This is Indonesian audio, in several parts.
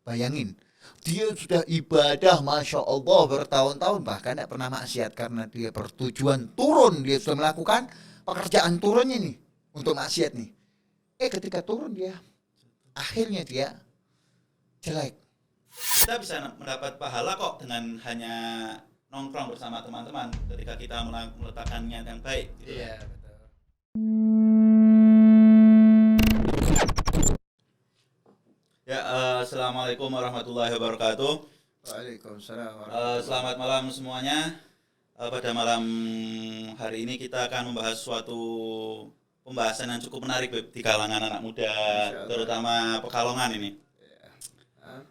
Bayangin, dia sudah ibadah Masya Allah bertahun-tahun, bahkan tidak pernah maksiat, karena dia bertujuan turun, dia sudah melakukan pekerjaan turunnya nih untuk maksiat nih. Ketika turun dia, akhirnya dia jelek. Kita bisa mendapat pahala kok dengan hanya nongkrong bersama teman-teman ketika kita meletakkan niat yang baik gitu. Iya, betul. Ya, assalamualaikum warahmatullahi wabarakatuh. Waalaikumsalam. Selamat malam semuanya. Pada malam hari ini kita akan membahas suatu pembahasan yang cukup menarik di kalangan anak muda, terutama Pekalongan ini.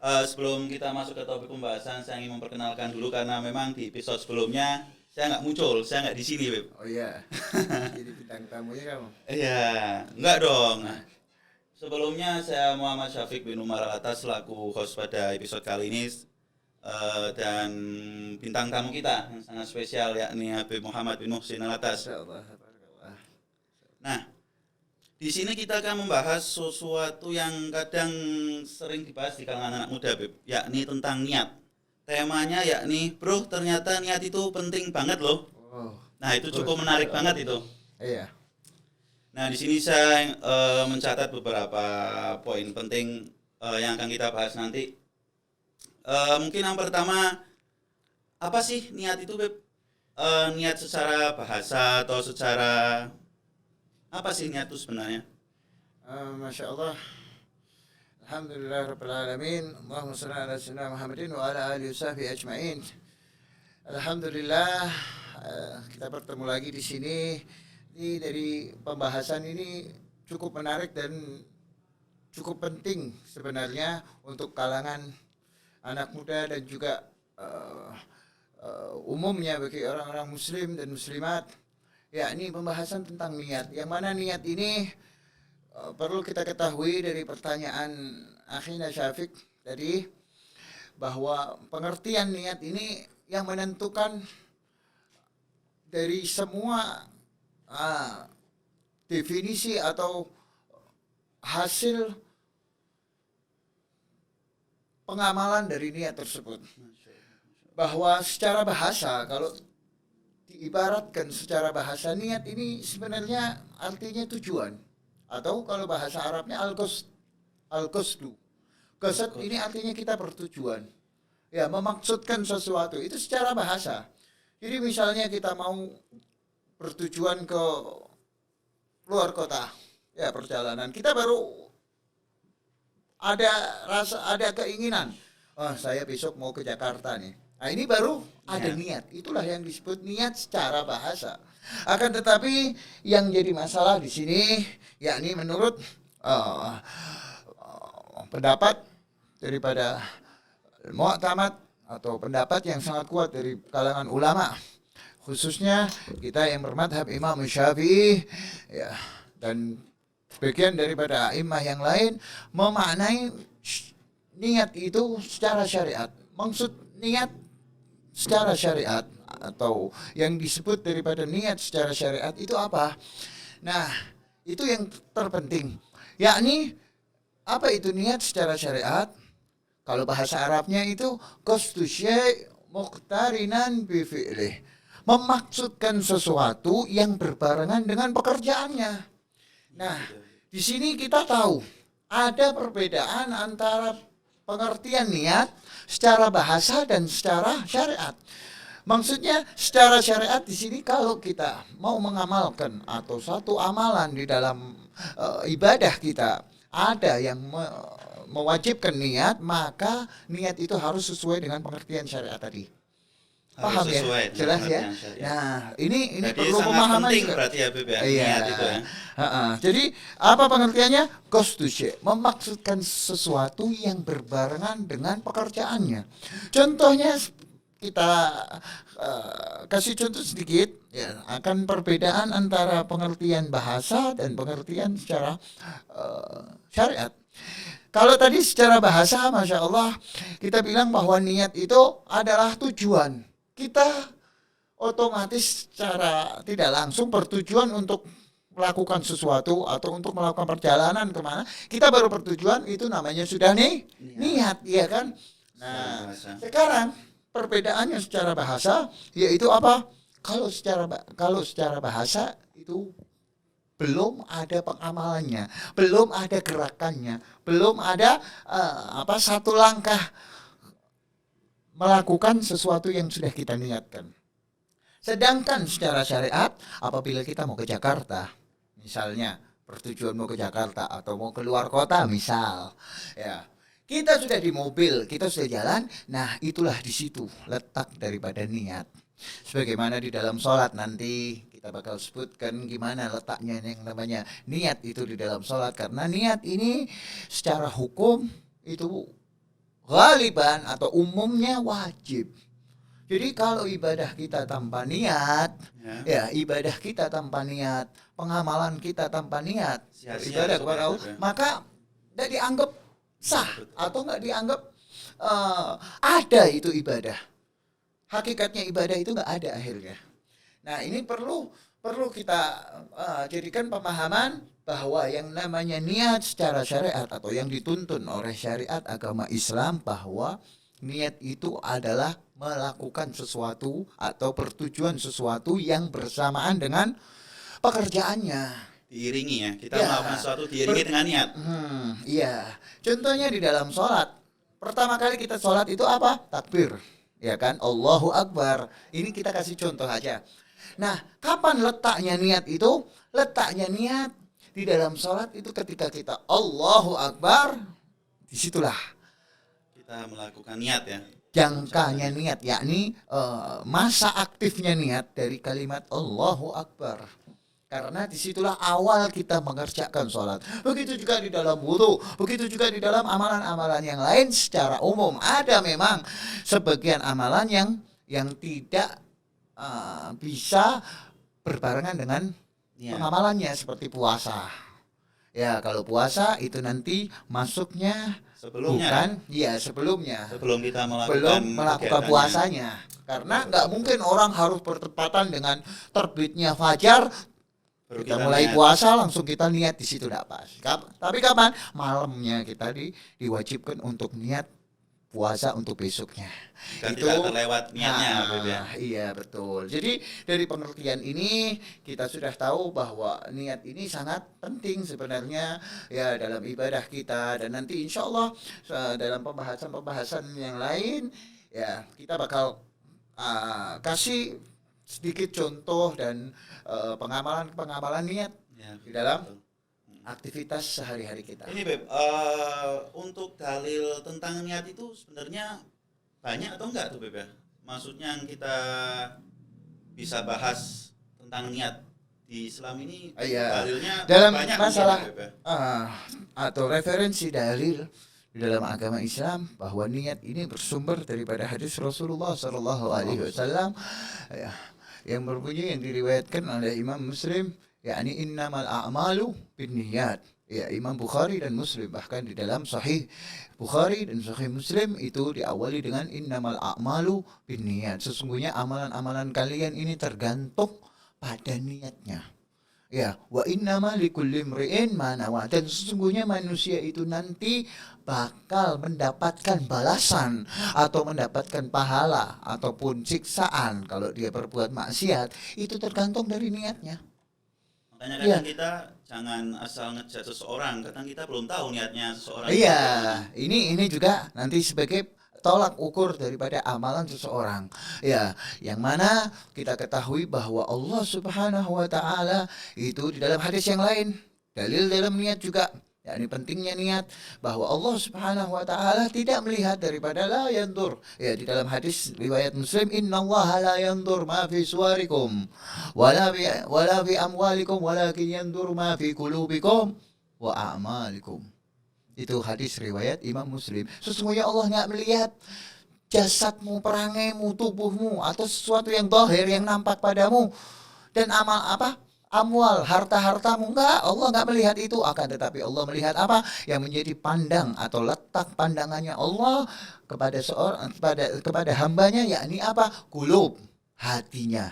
Sebelum kita masuk ke topik pembahasan, saya ingin memperkenalkan dulu karena memang di episode sebelumnya saya nggak muncul, saya nggak di sini, Beb. Oh iya, jadi bintang tamunya kamu? Iya, nggak dong. Sebelumnya saya Muhammad Syafiq bin Umar Al-Atas selaku host pada episode kali ini, dan bintang tamu kita yang sangat spesial yakni Habib Muhammad bin Muhsin Al-Atas. Nah, di sini kita akan membahas sesuatu yang kadang sering dibahas di kalangan anak muda, Beb, yakni tentang niat. Temanya yakni, bro, ternyata niat itu penting banget loh. Nah, itu cukup menarik banget itu. Iya. Nah, di sini saya mencatat beberapa poin penting yang akan kita bahas nanti. Mungkin yang pertama, apa sih niat itu, Beb? Niat secara bahasa atau secara apa sih niat itu sebenarnya? Masya Allah. Alhamdulillah Rabbil Alamin. Allahumma salli ala sayyidina Muhammadin wa ala alihi wasahbihi ajma'in. Alhamdulillah, kita bertemu lagi di sini. Ini dari pembahasan ini cukup menarik dan cukup penting sebenarnya untuk kalangan anak muda dan juga umumnya bagi orang-orang muslim dan muslimat. Ya, ini pembahasan tentang niat. Yang mana niat ini perlu kita ketahui dari pertanyaan akhina Syafiq tadi, bahwa pengertian niat ini yang menentukan dari semua definisi atau hasil pengamalan dari niat tersebut. Bahwa secara bahasa, kalau diibaratkan secara bahasa, niat ini sebenarnya artinya tujuan, atau kalau bahasa Arabnya al-qasdu. Qasd ini artinya kita bertujuan, ya, memaksudkan sesuatu, itu secara bahasa. Jadi misalnya kita mau bertujuan ke luar kota, ya, perjalanan, kita baru ada keinginan, saya besok mau ke Jakarta nih. Nah, ini baru ada niat. Itulah yang disebut niat secara bahasa. Akan tetapi yang jadi masalah di sini, yakni menurut pendapat daripada Mu'tamad atau pendapat yang sangat kuat dari kalangan ulama, khususnya kita yang bermadhab Imam Syafi'i, ya, dan sebagian daripada a'immah yang lain, memaknai niat itu secara syariat. Maksud niat secara syariat atau yang disebut daripada niat secara syariat itu apa? Nah, itu yang terpenting. Yakni apa itu niat secara syariat? Kalau bahasa Arabnya itu qasdu syai' muqtarinan bi fi'lih. Memaksudkan sesuatu yang berbarengan dengan pekerjaannya. Nah, di sini kita tahu ada perbedaan antara pengertian niat secara bahasa dan secara syariat. Maksudnya secara syariat di sini kalau kita mau mengamalkan atau satu amalan di dalam ibadah kita ada yang mewajibkan niat, maka niat itu harus sesuai dengan pengertian syariat tadi. Paham ya? Jelas ya? Nah, ini jadi perlu sangat pemahaman penting juga. berarti ya, Beb, ya, Iya. niat itu ya. Jadi apa pengertiannya? Qasdu syai', memaksudkan sesuatu yang berbarengan dengan pekerjaannya. Contohnya kita kasih contoh sedikit, ya, akan perbedaan antara pengertian bahasa dan pengertian secara syariat. Kalau tadi secara bahasa, Masya Allah, kita bilang bahwa niat itu adalah tujuan. Kita otomatis secara tidak langsung bertujuan untuk melakukan sesuatu atau untuk melakukan perjalanan kemana, kita baru bertujuan, itu namanya sudah niat, ya kan? Nah, sekarang perbedaannya secara bahasa yaitu apa? Kalau secara bahasa itu belum ada pengamalannya, belum ada gerakannya, belum ada satu langkah melakukan sesuatu yang sudah kita niatkan. Sedangkan secara syariat, apabila kita mau ke Jakarta, misalnya bertujuan mau ke Jakarta atau mau keluar kota misal, ya kita sudah di mobil, kita sudah jalan, nah itulah di situ letak daripada niat. Sebagaimana di dalam sholat nanti kita bakal sebutkan gimana letaknya yang namanya niat itu di dalam sholat, karena niat ini secara hukum itu ghaliban atau umumnya wajib. Jadi kalau ibadah kita tanpa niat, ya ibadah kita tanpa niat, pengamalan kita tanpa niat, ibadah kepada Allah, maka tidak dianggap sah atau nggak dianggap ada itu ibadah. Hakikatnya ibadah itu nggak ada akhirnya. Nah ini perlu kita jadikan pemahaman bahwa yang namanya niat secara syariat atau yang dituntun oleh syariat agama Islam, bahwa niat itu adalah melakukan sesuatu atau bertujuan sesuatu yang bersamaan dengan pekerjaannya. Diiringi ya, kita melakukan sesuatu diiringi dengan niat. Iya, contohnya di dalam sholat. Pertama kali kita sholat itu apa? Takbir, ya kan? Allahu Akbar. Ini kita kasih contoh aja. Nah, kapan letaknya niat itu? Letaknya niat di dalam sholat itu ketika kita Allahu Akbar, disitulah kita melakukan niat ya. Jangkanya niat, yakni masa aktifnya niat dari kalimat Allahu Akbar. Karena disitulah awal kita mengerjakan sholat. Begitu juga di dalam wudu, begitu juga di dalam amalan-amalan yang lain secara umum. Ada memang sebagian amalan yang tidak bisa berbarengan dengan pengamalannya, seperti puasa. Ya kalau puasa itu nanti masuknya sebelumnya bukan, ya sebelumnya. Sebelum kita melakukan puasanya. Karena nggak mungkin orang harus bertepatan dengan terbitnya fajar, kita mulai puasa langsung kita niat di situ, tidak pas. Tapi kapan? Malamnya kita diwajibkan untuk niat puasa untuk besoknya. Dan itu tidak terlewat niatnya. Iya betul. Jadi dari pengertian ini kita sudah tahu bahwa niat ini sangat penting sebenarnya ya dalam ibadah kita, dan nanti insya Allah dalam pembahasan yang lain ya kita bakal kasih sedikit contoh dan pengamalan niat di dalam aktivitas sehari-hari kita. Ini Beb, untuk dalil tentang niat itu sebenarnya banyak atau enggak tuh Beb ya? Maksudnya yang kita bisa bahas tentang niat di Islam ini dalilnya dalam banyak masalah Beb ya? Atau referensi dalil di dalam agama Islam bahwa niat ini bersumber daripada hadis Rasulullah SAW yang berbunyi, yang diriwayatkan oleh Imam Muslim, yakni innamal a'malu binniyat. Ya, Imam Bukhari dan Muslim, bahkan di dalam Sahih Bukhari dan Sahih Muslim itu diawali dengan innamal a'malu binniyat. Sesungguhnya amalan-amalan kalian ini tergantung pada niatnya. Ya, wa innama likulli imri'in ma nawa. Dan sesungguhnya manusia itu nanti bakal mendapatkan balasan atau mendapatkan pahala ataupun siksaan kalau dia berbuat maksiat, itu tergantung dari niatnya. Makanya kadang kita jangan asal ngejat seseorang, kadang kita belum tahu niatnya seseorang. Iya, ini juga nanti sebagai tolak ukur daripada amalan seseorang. Ya, yang mana kita ketahui bahwa Allah Subhanahu wa taala itu di dalam hadis yang lain, dalil dalam niat juga, yakni pentingnya niat, bahwa Allah Subhanahu wa taala tidak melihat daripada la yandur. Ya, di dalam hadis riwayat Muslim, innallaha la yandur ma fi suwarikum wala fi amwalikum walakin yandur ma fi qulubikum wa a'malikum. Itu hadis riwayat Imam Muslim. Sesungguhnya Allah nggak melihat jasadmu, perangaimu, tubuhmu, atau sesuatu yang zahir yang nampak padamu, dan amwal, harta-hartamu, enggak, Allah enggak melihat itu. Akan tetapi Allah melihat apa? Yang menjadi pandang atau letak pandangannya Allah kepada hambanya, yakni apa? Qulub, hatinya.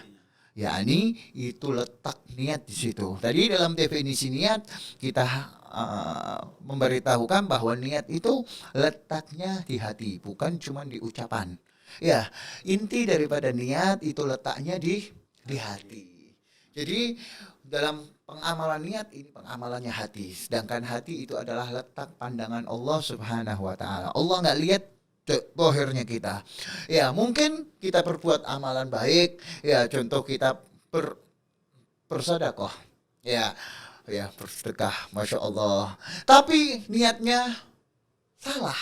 yakni itu letak niat di situ. Tadi dalam definisi niat kita memberitahukan bahwa niat itu letaknya di hati, bukan cuma di ucapan. Ya, inti daripada niat itu letaknya di hati. Jadi dalam pengamalan niat ini pengamalannya hati, sedangkan hati itu adalah letak pandangan Allah Subhanahu wa taala. Allah nggak lihat dohirnya kita. Ya, mungkin kita berbuat amalan baik, ya contoh kita bersedekah. Ya, ya bersedekah, masya Allah. Tapi niatnya salah.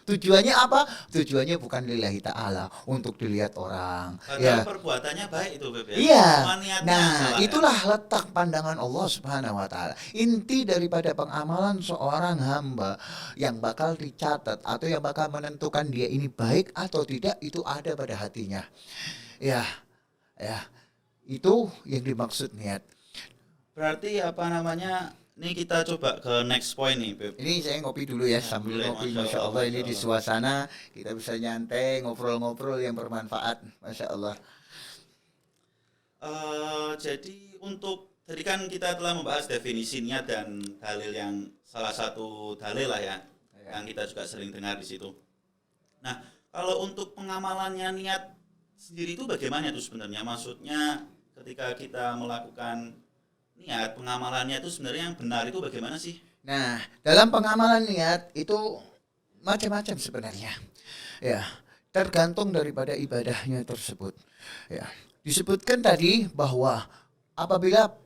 Tujuannya apa? Tujuannya bukan lillahi ta'ala, untuk dilihat orang. Padahal Ya, perbuatannya baik itu Beb ya. iya. Cuma niatnya Nah, salah ya. itulah letak pandangan Allah Subhanahu wa taala. Inti daripada pengamalan seorang hamba yang bakal dicatat atau yang bakal menentukan dia ini baik atau tidak itu ada pada hatinya. Ya, ya. Itu yang dimaksud niat. Berarti apa namanya? Ini kita coba ke next point nih, Beb. Ini saya ngopi dulu ya, sambil Boleh, ngopi, Masya Masya Allah, Allah, ini Masya di Allah. suasana kita bisa nyantai, ngobrol-ngobrol yang bermanfaat, Masya Allah. Jadi untuk tadi kan kita telah membahas definisi niat dan dalil yang salah satu dalil lah ya, yang kita juga sering dengar di situ. Nah, kalau untuk pengamalannya niat sendiri itu bagaimana tuh sebenarnya? Maksudnya ketika kita melakukan niat, pengamalannya itu sebenarnya yang benar itu bagaimana sih? Nah, dalam pengamalan niat itu macam-macam sebenarnya. Ya, tergantung daripada ibadahnya tersebut. Ya, disebutkan tadi bahwa apabila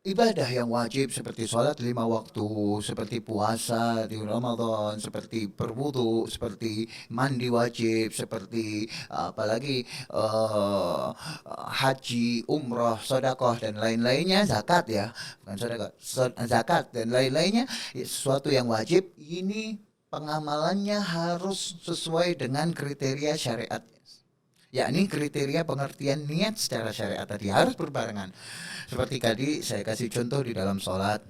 ibadah yang wajib seperti sholat 5 waktu, seperti puasa di Ramadan, seperti berwudu, seperti mandi wajib, seperti apalagi haji, umroh, sedekah dan lain-lainnya, zakat ya, bukan sedekah, zakat dan lain-lainnya, sesuatu yang wajib ini pengamalannya harus sesuai dengan kriteria syariat, yakni kriteria pengertian niat secara syariat tadi harus berbarengan. Seperti tadi saya kasih contoh di dalam sholat.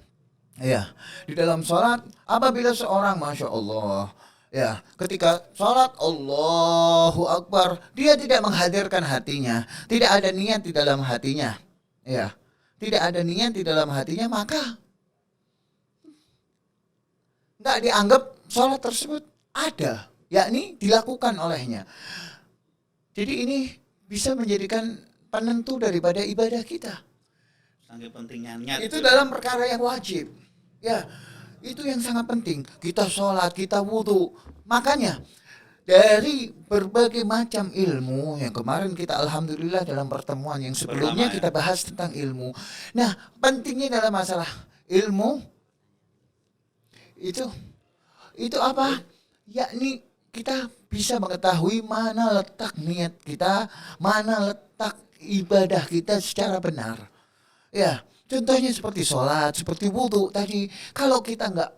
Ya, di dalam sholat apabila seorang, masya Allah, ya ketika sholat Allahu Akbar, dia tidak menghadirkan hatinya, tidak ada niat di dalam hatinya, ya, tidak ada niat di dalam hatinya, maka nggak dianggap sholat tersebut ada, yakni dilakukan olehnya. Jadi ini bisa menjadikan penentu daripada ibadah kita. Saking pentingnya niat. Itu dalam perkara yang wajib. Ya, itu yang sangat penting. Kita sholat, kita wudhu. Makanya dari berbagai macam ilmu yang kemarin kita alhamdulillah dalam pertemuan yang sebelumnya Pertama, ya. kita bahas tentang ilmu. Nah, pentingnya dalam masalah ilmu itu apa? Yakni kita bisa mengetahui mana letak niat kita, mana letak ibadah kita secara benar. Ya, contohnya seperti sholat, seperti wudhu tadi. Kalau kita nggak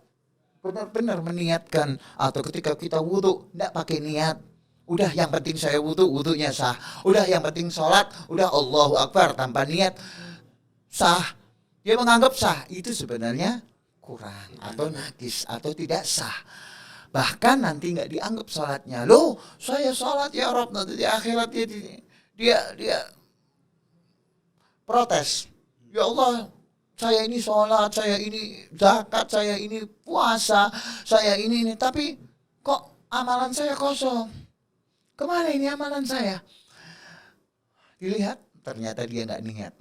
benar-benar meniatkan, atau ketika kita wudhu nggak pakai niat, udah yang penting saya wudhu, wudhunya sah. Udah yang penting sholat, udah Allahu Akbar tanpa niat, sah. Dia menganggap sah, itu sebenarnya kurang atau najis atau tidak sah. Bahkan nanti nggak dianggap sholatnya. Loh, saya sholat ya Rob, nanti di akhirat dia protes. Ya Allah, saya ini sholat, saya ini zakat, saya ini puasa, saya ini, tapi kok amalan saya kosong? Kemana ini amalan saya? Dilihat, ternyata dia nggak niat.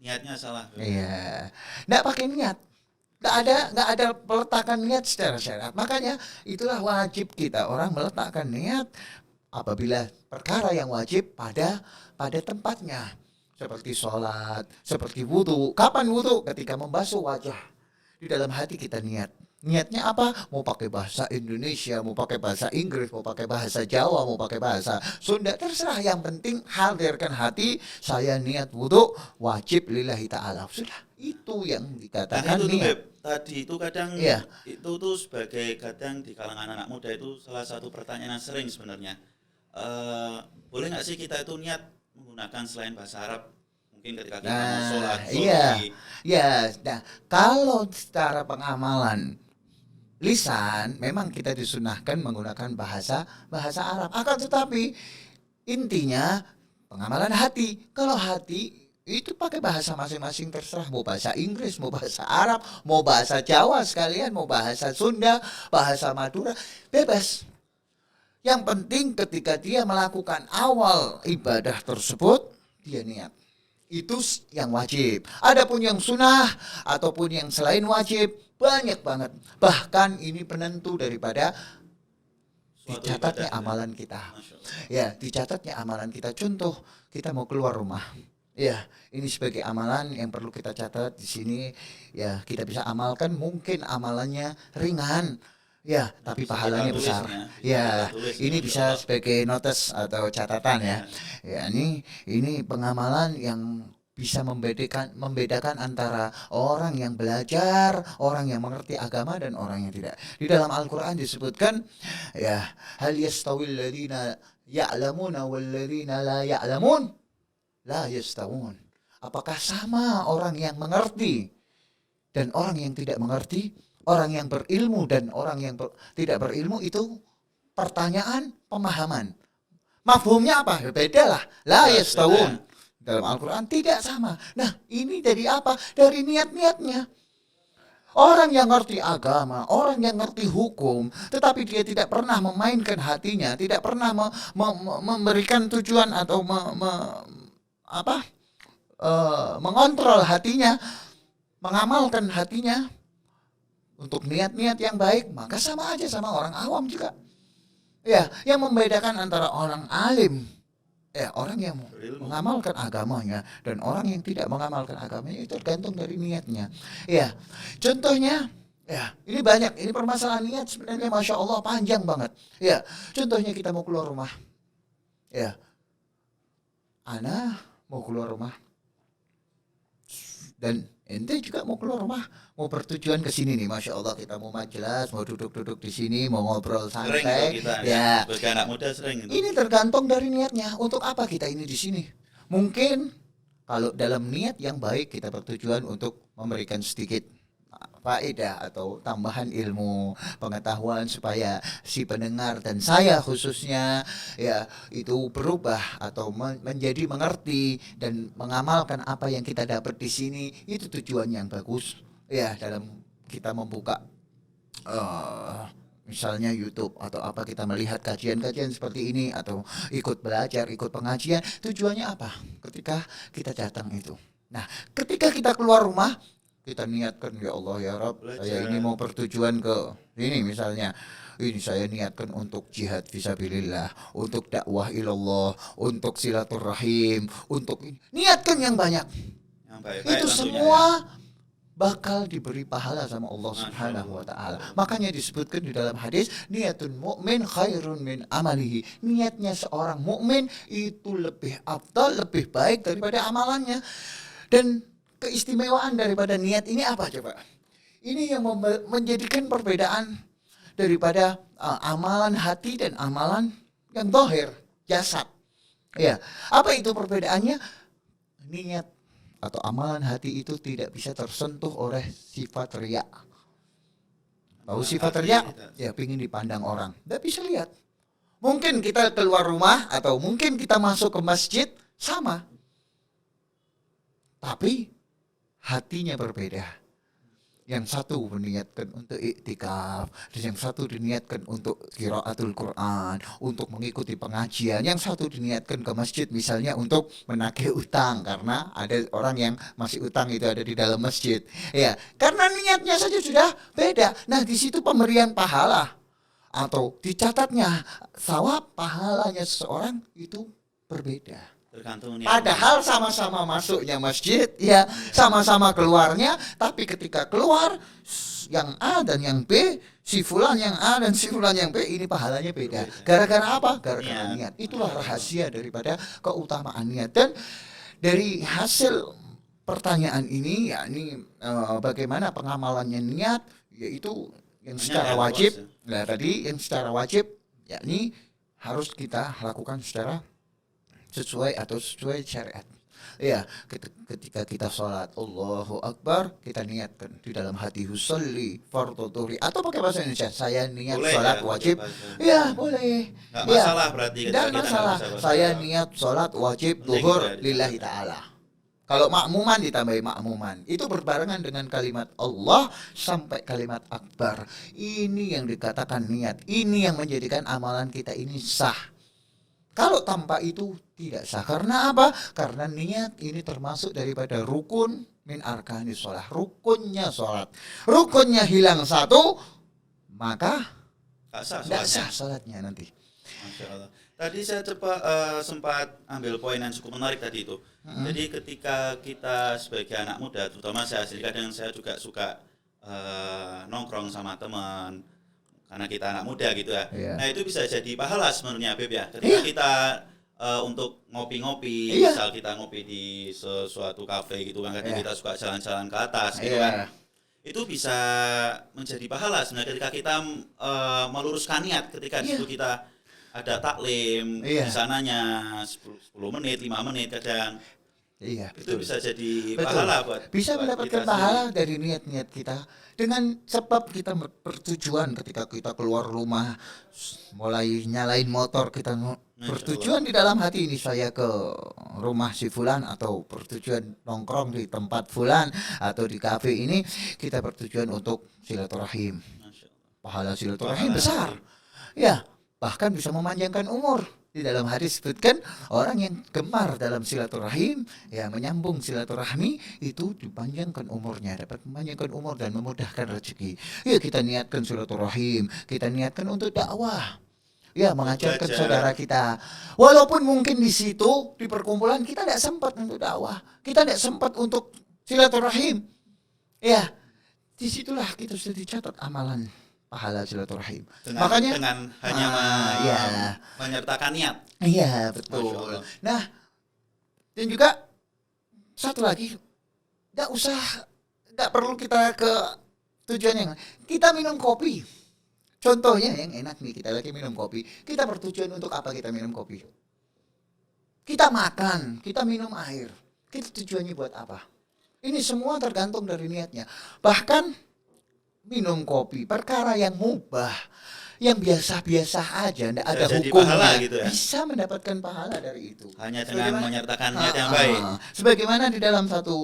Niatnya salah. Iya, nggak pakai niat. Nggak ada peletakan niat secara syariat. Makanya itulah wajib kita orang meletakkan niat apabila perkara yang wajib pada tempatnya. Seperti sholat, seperti wudhu. Kapan wudhu? Ketika membasuh wajah. Di dalam hati kita niat. Niatnya apa? Mau pakai bahasa Indonesia, mau pakai bahasa Inggris, mau pakai bahasa Jawa, mau pakai bahasa Sunda, terserah. Yang penting hadirkan hati, saya niat wudhu, wajib lillahi ta'ala. Sudah, itu yang Dan dikatakan itu tuh niat. Beb, tadi itu kadang Iya. itu tuh sebagai kadang di kalangan anak muda itu salah satu pertanyaan yang sering sebenarnya. Boleh nggak sih kita itu niat menggunakan selain bahasa Arab? Mungkin ketika kita mau sholat, Iya, sholli. ya. Nah, kalau secara pengamalan lisan, memang kita disunahkan menggunakan bahasa Arab. Akan tetapi intinya pengamalan hati. Kalau hati Itu pakai bahasa masing-masing terserah, mau bahasa Inggris, mau bahasa Arab, mau bahasa Jawa sekalian, mau bahasa Sunda, bahasa Madura, bebas. Yang penting ketika dia melakukan awal ibadah tersebut, dia niat. Itu yang wajib. Adapun yang sunnah ataupun yang selain wajib, banyak banget. Bahkan ini penentu daripada dicatatnya amalan kita. Ya, dicatatnya amalan kita. Contoh, kita mau keluar rumah. Ya, ini sebagai amalan yang perlu kita catat di sini. Ya, kita bisa amalkan, mungkin amalannya ringan. Ya, tapi pahalanya besar. Ya, ini bisa sebagai notes atau catatan ya. Ya, ini pengamalan yang bisa membedakan antara orang yang belajar, orang yang mengerti agama dan orang yang tidak. Di dalam Al-Qur'an disebutkan ya, hal yastawil ladzina ya'lamuna wal ladzina la ya'lamun? La yastawun. Apakah sama orang yang mengerti dan orang yang tidak mengerti? Orang yang berilmu dan orang yang tidak berilmu itu pertanyaan pemahaman. Mafhumnya apa? Beda lah. La yastawun. Dalam Al-Quran tidak sama. Nah, ini dari apa? Dari niat-niatnya. Orang yang ngerti agama, orang yang ngerti hukum, tetapi dia tidak pernah memainkan hatinya, tidak pernah memberikan tujuan atau mengontrol hatinya, mengamalkan hatinya untuk niat-niat yang baik, maka sama aja sama orang awam juga. Ya, yang membedakan antara orang alim, orang yang mengamalkan agamanya dan orang yang tidak mengamalkan agamanya itu tergantung dari niatnya. Ya, contohnya, ya ini banyak, ini permasalahan niat sebenarnya masya Allah panjang banget. Ya, contohnya kita mau keluar rumah, ya, ana mau keluar rumah dan ente juga mau keluar rumah, mau bertujuan ke sini nih, masya Allah kita mau majelis, mau duduk-duduk di sini, mau ngobrol santai, ya. Sebagai anak muda sering itu. Ini tergantung dari niatnya. Untuk apa kita ini di sini? Mungkin kalau dalam niat yang baik kita bertujuan untuk memberikan sedikit faedah atau tambahan ilmu pengetahuan supaya si pendengar dan saya khususnya ya itu berubah atau menjadi mengerti dan mengamalkan apa yang kita dapat di sini. Itu tujuan yang bagus ya dalam kita membuka misalnya YouTube atau apa, kita melihat kajian-kajian seperti ini atau ikut belajar, ikut pengajian. Tujuannya apa? Ketika kita datang itu. Nah, ketika kita keluar rumah, kita niatkan, ya Allah ya Rabb, saya ini mau bertujuan ke ini misalnya. Ini saya niatkan untuk jihad fisabilillah, untuk dakwah ilallah, untuk silaturahim, untuk niatkan yang banyak. Yang baik, itu semua bakal diberi pahala sama Allah Subhanahu wa taala. Makanya disebutkan di dalam hadis, niatun mukmin khairun min amalihi. Niatnya seorang mukmin itu lebih afdal, lebih baik daripada amalannya. Dan keistimewaan daripada niat ini apa coba? Ini yang menjadikan perbedaan daripada amalan hati dan amalan yang zahir, jasad. Ya, apa itu perbedaannya? Niat atau amalan hati itu tidak bisa tersentuh oleh sifat riya. Tahu sifat riya? Ya, pingin dipandang orang. Tidak bisa lihat. Mungkin kita keluar rumah atau mungkin kita masuk ke masjid sama. Tapi hatinya berbeda. Yang satu meniatkan untuk iktikaf, dan yang satu diniatkan untuk qiraatul Quran, untuk mengikuti pengajian. Yang satu diniatkan ke masjid misalnya untuk menagih utang karena ada orang yang masih utang itu ada di dalam masjid. Ya, karena niatnya saja sudah beda. Nah, di situ pemberian pahala atau dicatatnya sawab pahalanya seseorang itu berbeda. Padahal sama-sama masuknya masjid, ya, sama-sama keluarnya, tapi ketika keluar yang A dan yang B, si fulan yang A dan si fulan yang B, ini pahalanya beda. Gara-gara apa? Gara-gara niat. Itulah rahasia daripada keutamaan niat. Dan dari hasil pertanyaan ini, yakni bagaimana pengamalannya niat, yaitu yang secara wajib. Nah, tadi yang secara wajib, yakni harus kita lakukan secara sesuai syariat. Ya, ketika kita sholat Allahu Akbar, kita niatkan di dalam hati husalli fardhu dhuhri atau pakai bahasa Indonesia, saya niat boleh, sholat wajib. Ya, boleh. Nggak masalah berarti. Tidak masalah. Saya niat sholat wajib zuhur lillahi ta'ala. Kalau makmuman ditambahi makmuman. Itu berbarengan dengan kalimat Allah sampai kalimat akbar. Ini yang dikatakan niat. Ini yang menjadikan amalan kita ini sah. Kalau tanpa itu tidak sah. Karena apa? Karena niat ini termasuk daripada rukun min arkanis sholat. Rukunnya sholat. Rukunnya hilang satu, maka tidak sah sholatnya nanti. Masya Allah. Tadi saya sempat ambil poin yang cukup menarik tadi itu. Jadi ketika kita sebagai anak muda, terutama saya sendiri, kadang saya juga suka nongkrong sama teman karena kita anak muda gitu ya. Iya. Nah itu bisa jadi pahala sebenarnya Beb ya. Ketika kita untuk ngopi-ngopi, Iya. misal kita ngopi di sesuatu kafe gitu kan, kadang Iya. kita suka jalan-jalan ke atas gitu Iya. kan. Itu bisa menjadi pahala sebenarnya ketika kita meluruskan niat ketika di situ kita ada taklim Iya. di sananya 10 menit, 5 menit kadang. Iya, Itu betul. bisa jadi Betul. pahala buat Bisa buat mendapatkan kita pahala sendiri. dari niat-niat kita dengan sebab kita bertujuan ketika kita keluar rumah, mulai nyalain motor kita bertujuan di dalam hati ini saya ke rumah si fulan atau bertujuan nongkrong di tempat fulan atau di kafe ini kita bertujuan untuk silaturahim. Masya Allah. Pahala silaturahim Pahala. besar. Ya, bahkan bisa memanjangkan umur. Di dalam hadis disebutkan orang yang gemar dalam silaturahim, ya menyambung silaturahmi itu dipanjangkan umurnya, dapat memanjangkan umur dan memudahkan rezeki. Ya kita niatkan silaturahim, kita niatkan untuk dakwah. Ya mengajarkan Belajar. saudara kita. Walaupun mungkin di situ di perkumpulan kita tidak sempat untuk dakwah, kita tidak sempat untuk silaturahim. Ya, disitulah kita sudah dicatat amalan pahala silaturahim. Makanya dengan hanya ya. menyertakan niat. Iya Masya betul. Allah. Nah dan juga satu lagi, nggak perlu kita ke tujuan yang kita minum kopi. Contohnya yang enak nih, kita lagi minum kopi. Kita bertujuan untuk apa kita minum kopi? Kita makan, kita minum air. Kita tujuannya buat apa? Ini semua tergantung dari niatnya. Bahkan minum kopi perkara yang mubah, yang biasa-biasa aja, tidak ada Bisa jadi hukumnya, pahala gitu ya? bisa mendapatkan pahala dari itu. Hanya dengan Sebagaimana- menyertakan niat yang baik. Sebagaimana di dalam satu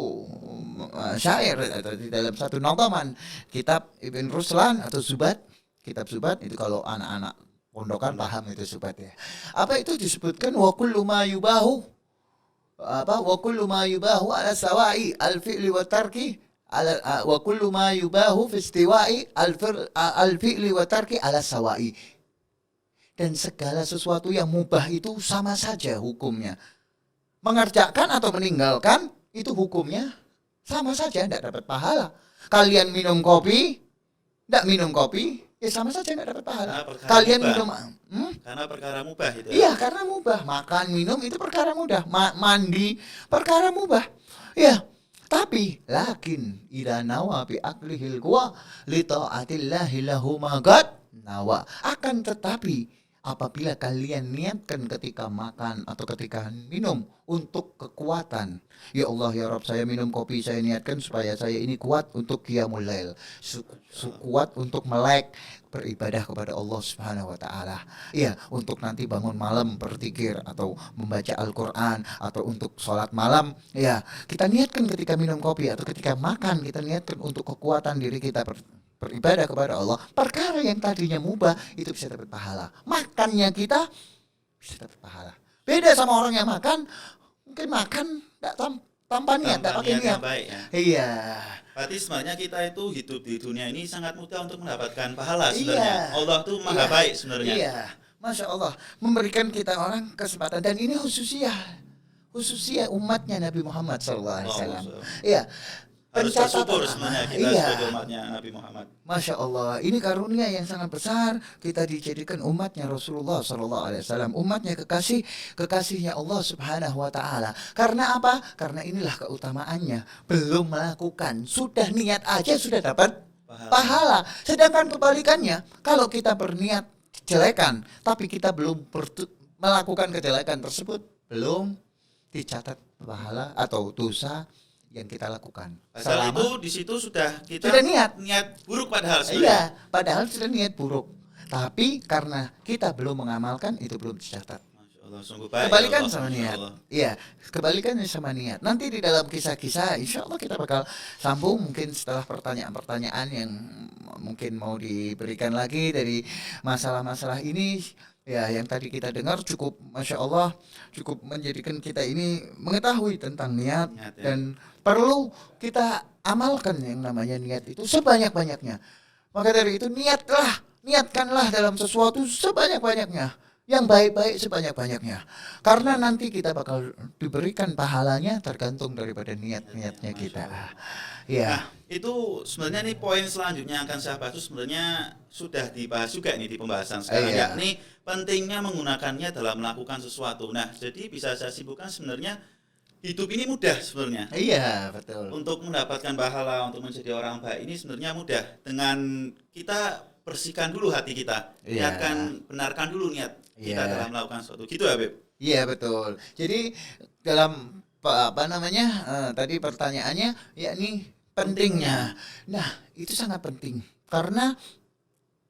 syair atau di dalam satu notaman kitab Ibn Ruslan atau Zubat, kitab Zubat itu kalau anak-anak pondokan paham itu Zubat ya. Apa itu disebutkan wa kullu ma yubahu ala sawa'i al-fi'li wa tarki wa kullu ma yubahu fi istiwa'i al-fi'li wa tarki ala sawa'i. Dan segala sesuatu yang mubah itu sama saja hukumnya. Mengerjakan atau meninggalkan itu hukumnya sama saja, tidak dapat pahala. Kalian minum kopi, tidak minum kopi, ya sama saja tidak dapat pahala. Karena perkara Kalian mubah. minum Karena perkara mubah itu. iya karena mubah. Makan, minum itu perkara mudah. Mandi perkara mubah. Ya, tapi lakin ida nawa bi aklihil kuwa li ta'atillahi lahu magad nawa. Akan tetapi apabila kalian niatkan ketika makan atau ketika minum untuk kekuatan, ya Allah ya Rabb, saya minum kopi, saya niatkan supaya saya ini kuat untuk qiyamul lail, kuat untuk melek beribadah kepada Allah Subhanahu wa taala. Iya, untuk nanti bangun malam berzikir atau membaca Al-Qur'an atau untuk sholat malam. Ya, kita niatkan ketika minum kopi atau ketika makan, kita niatkan untuk kekuatan diri kita beribadah kepada Allah. Perkara yang tadinya mubah itu bisa dapat pahala. Makannya kita bisa dapat pahala. Beda sama orang yang makan, mungkin makan enggak tanpa niat, enggak Tanpa pakai niat niat. yang baik ya. Iya. Berarti sebenarnya kita itu hidup di dunia ini sangat mudah untuk mendapatkan pahala sebenarnya. Iya. Allah tuh maha Iya. baik sebenarnya. Iya, Masya Allah, memberikan kita orang kesempatan, dan ini khususnya umatnya Nabi Muhammad SAW. Iya, Harus bersyukur sebenarnya kita iya. sebagai umatnya Nabi Muhammad. Masya Allah, ini karunia yang sangat besar. Kita dijadikan umatnya Rasulullah SAW, umatnya kekasihnya Allah Subhanahu Wa Taala. Karena apa? Karena inilah keutamaannya. Belum melakukan, sudah niat aja sudah dapat pahala. Sedangkan kebalikannya, kalau kita berniat kejelekan, tapi kita belum melakukan kejelekan tersebut, belum dicatat pahala atau dosa yang kita lakukan. Padahal itu di situ sudah kita Sudah niat buruk padahal sebenarnya. iya, padahal sudah niat buruk. Tapi karena kita belum mengamalkan, itu belum dicatat. Masya Allah, sungguh baik ya Kebalikan Allah, sama Masya niat. Allah. Iya, kebalikannya sama niat. Nanti di dalam kisah-kisah, insya Allah kita bakal sambung mungkin setelah pertanyaan-pertanyaan yang mungkin mau diberikan lagi dari masalah-masalah ini. Ya, yang tadi kita dengar cukup, masya Allah, cukup menjadikan kita ini mengetahui tentang niat Niat ya. dan perlu kita amalkan yang namanya niat itu sebanyak-banyaknya. Maka dari itu niatkanlah dalam sesuatu sebanyak-banyaknya. Yang baik-baik sebanyak-banyaknya. Karena nanti kita bakal diberikan pahalanya tergantung daripada niat-niatnya Masya kita. Allah. Ya, Nah, itu sebenarnya nih poin selanjutnya yang akan saya bahas itu sebenarnya sudah dibahas juga nih di pembahasan sekarang, iya. yakni pentingnya menggunakannya dalam melakukan sesuatu. Nah, jadi bisa saya simpulkan sebenarnya hidup ini mudah sebenarnya. Iya, betul. Untuk mendapatkan pahala, untuk menjadi orang baik ini sebenarnya mudah. Dengan kita bersihkan dulu hati kita, Iya. benarkan dulu niat kita Iya. dalam melakukan sesuatu. Gitu ya, Beb? Iya, betul. Jadi dalam apa namanya tadi pertanyaannya yakni pentingnya. Nah, itu sangat penting karena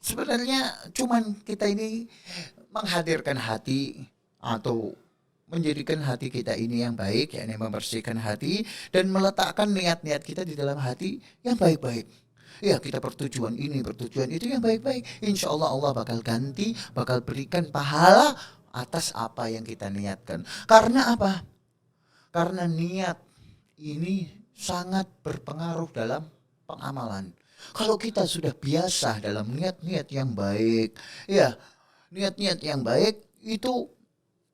sebenarnya cuman kita ini menghadirkan hati atau menjadikan hati kita ini yang baik, yakni membersihkan hati dan meletakkan niat-niat kita di dalam hati yang baik-baik. Ya, kita bertujuan ini, bertujuan itu yang baik-baik. Insya Allah Allah bakal ganti, bakal berikan pahala atas apa yang kita niatkan. Karena apa? Karena niat ini sangat berpengaruh dalam pengamalan. Kalau kita sudah biasa dalam niat-niat yang baik, ya, niat-niat yang baik itu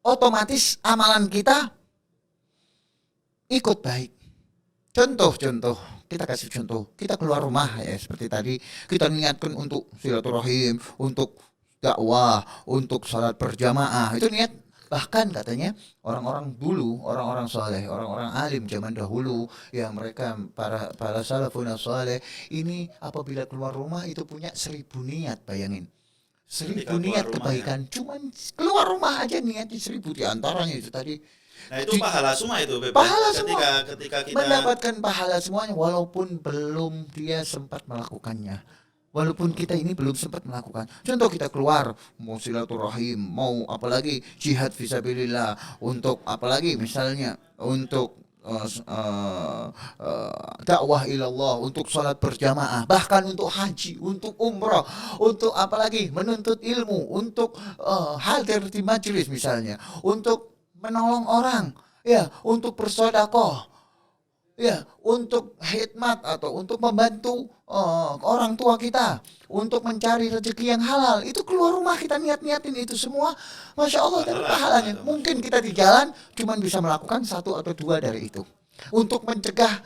otomatis amalan kita ikut baik. Contoh, kita kasih contoh. Kita keluar rumah ya seperti tadi, kita niatkan untuk silaturahim, untuk dakwah, untuk salat berjamaah. Itu niat. Bahkan katanya orang-orang dulu, orang-orang soleh, orang-orang alim zaman dahulu, ya mereka para salafun soleh ini apabila keluar rumah itu punya 1.000 niat, bayangin. 1.000 Ketika keluar niat rumah ya. kebaikan, cuman keluar rumah aja niatnya 1.000 diantaranya itu tadi Nah, itu pahala semua itu, Beb. pahala Ketika kita mendapatkan pahala semuanya walaupun belum dia sempat melakukannya. Walaupun kita ini belum sempat melakukan. Contoh kita keluar mau silaturahim, mau apalagi jihad fisabilillah, untuk apalagi misalnya untuk dakwah ilallah, untuk salat berjamaah, bahkan untuk haji, untuk umrah, untuk apalagi menuntut ilmu, untuk hadir di majelis misalnya, untuk menolong orang, ya, untuk bersedekah, ya, untuk khidmat atau untuk membantu orang tua kita, untuk mencari rezeki yang halal, itu keluar rumah kita niat-niatin itu semua, masya Allah dari pahala pahalanya. itu, Mungkin kita di jalan cuman bisa melakukan 1 atau 2 dari itu, untuk mencegah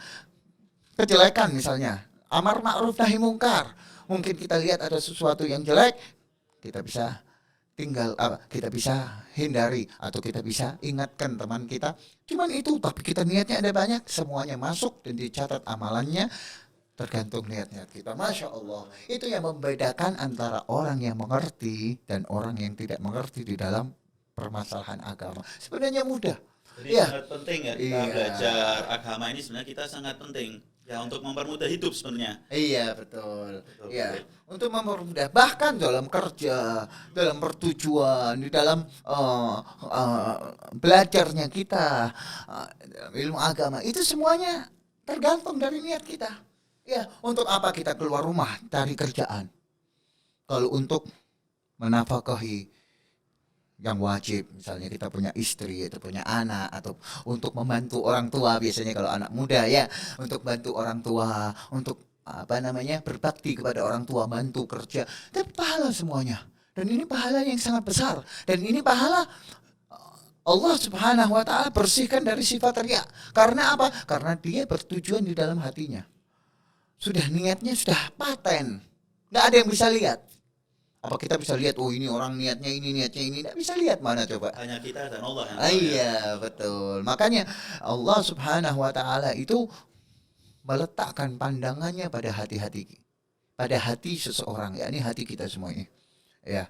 kejelekan misalnya, amar ma'ruf nahi mungkar. Mungkin kita lihat ada sesuatu yang jelek, kita bisa kita bisa hindari atau kita bisa ingatkan teman kita. Cuman itu, tapi kita niatnya ada banyak, semuanya masuk dan dicatat amalannya tergantung niat-niat kita. Masya Allah, itu yang membedakan antara orang yang mengerti dan orang yang tidak mengerti di dalam permasalahan agama. Sebenarnya mudah. Jadi Ya, sangat penting ya kita iya. belajar agama ini sebenarnya kita sangat penting ya untuk mempermudah hidup sebenarnya. Iya, betul. Betul, Ya, betul. untuk mempermudah bahkan dalam kerja, dalam pertujuan, di dalam belajarnya kita, dalam ilmu agama itu semuanya tergantung dari niat kita. Ya, untuk apa kita keluar rumah cari kerjaan? Kalau untuk menafkahi yang wajib, misalnya kita punya istri atau punya anak, atau untuk membantu orang tua, biasanya kalau anak muda ya, untuk bantu orang tua, untuk apa namanya berbakti kepada orang tua, bantu kerja, dan pahala semuanya. Dan ini pahala yang sangat besar, dan ini pahala Allah Subhanahu wa taala bersihkan dari sifat riya. Karena apa? Karena dia bertujuan di dalam hatinya. Sudah niatnya sudah paten. Nggak ada yang bisa lihat. Apa kita bisa lihat, oh ini orang niatnya ini, niatnya ini? Nggak bisa lihat, mana coba? Hanya kita dan Allah yang Ah, tahu ya. iya, betul. Makanya Allah Subhanahu wa taala itu meletakkan pandangannya pada hati-hati, pada hati seseorang, yakni hati kita semuanya. Ya,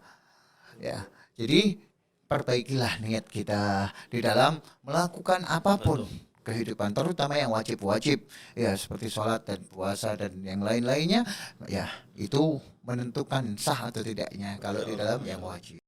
ya. Jadi perbaikilah niat kita di dalam melakukan apapun Betul. kehidupan, terutama yang wajib-wajib, ya seperti sholat dan puasa dan yang lain-lainnya, ya itu menentukan sah atau tidaknya kalau di dalam yang wajib.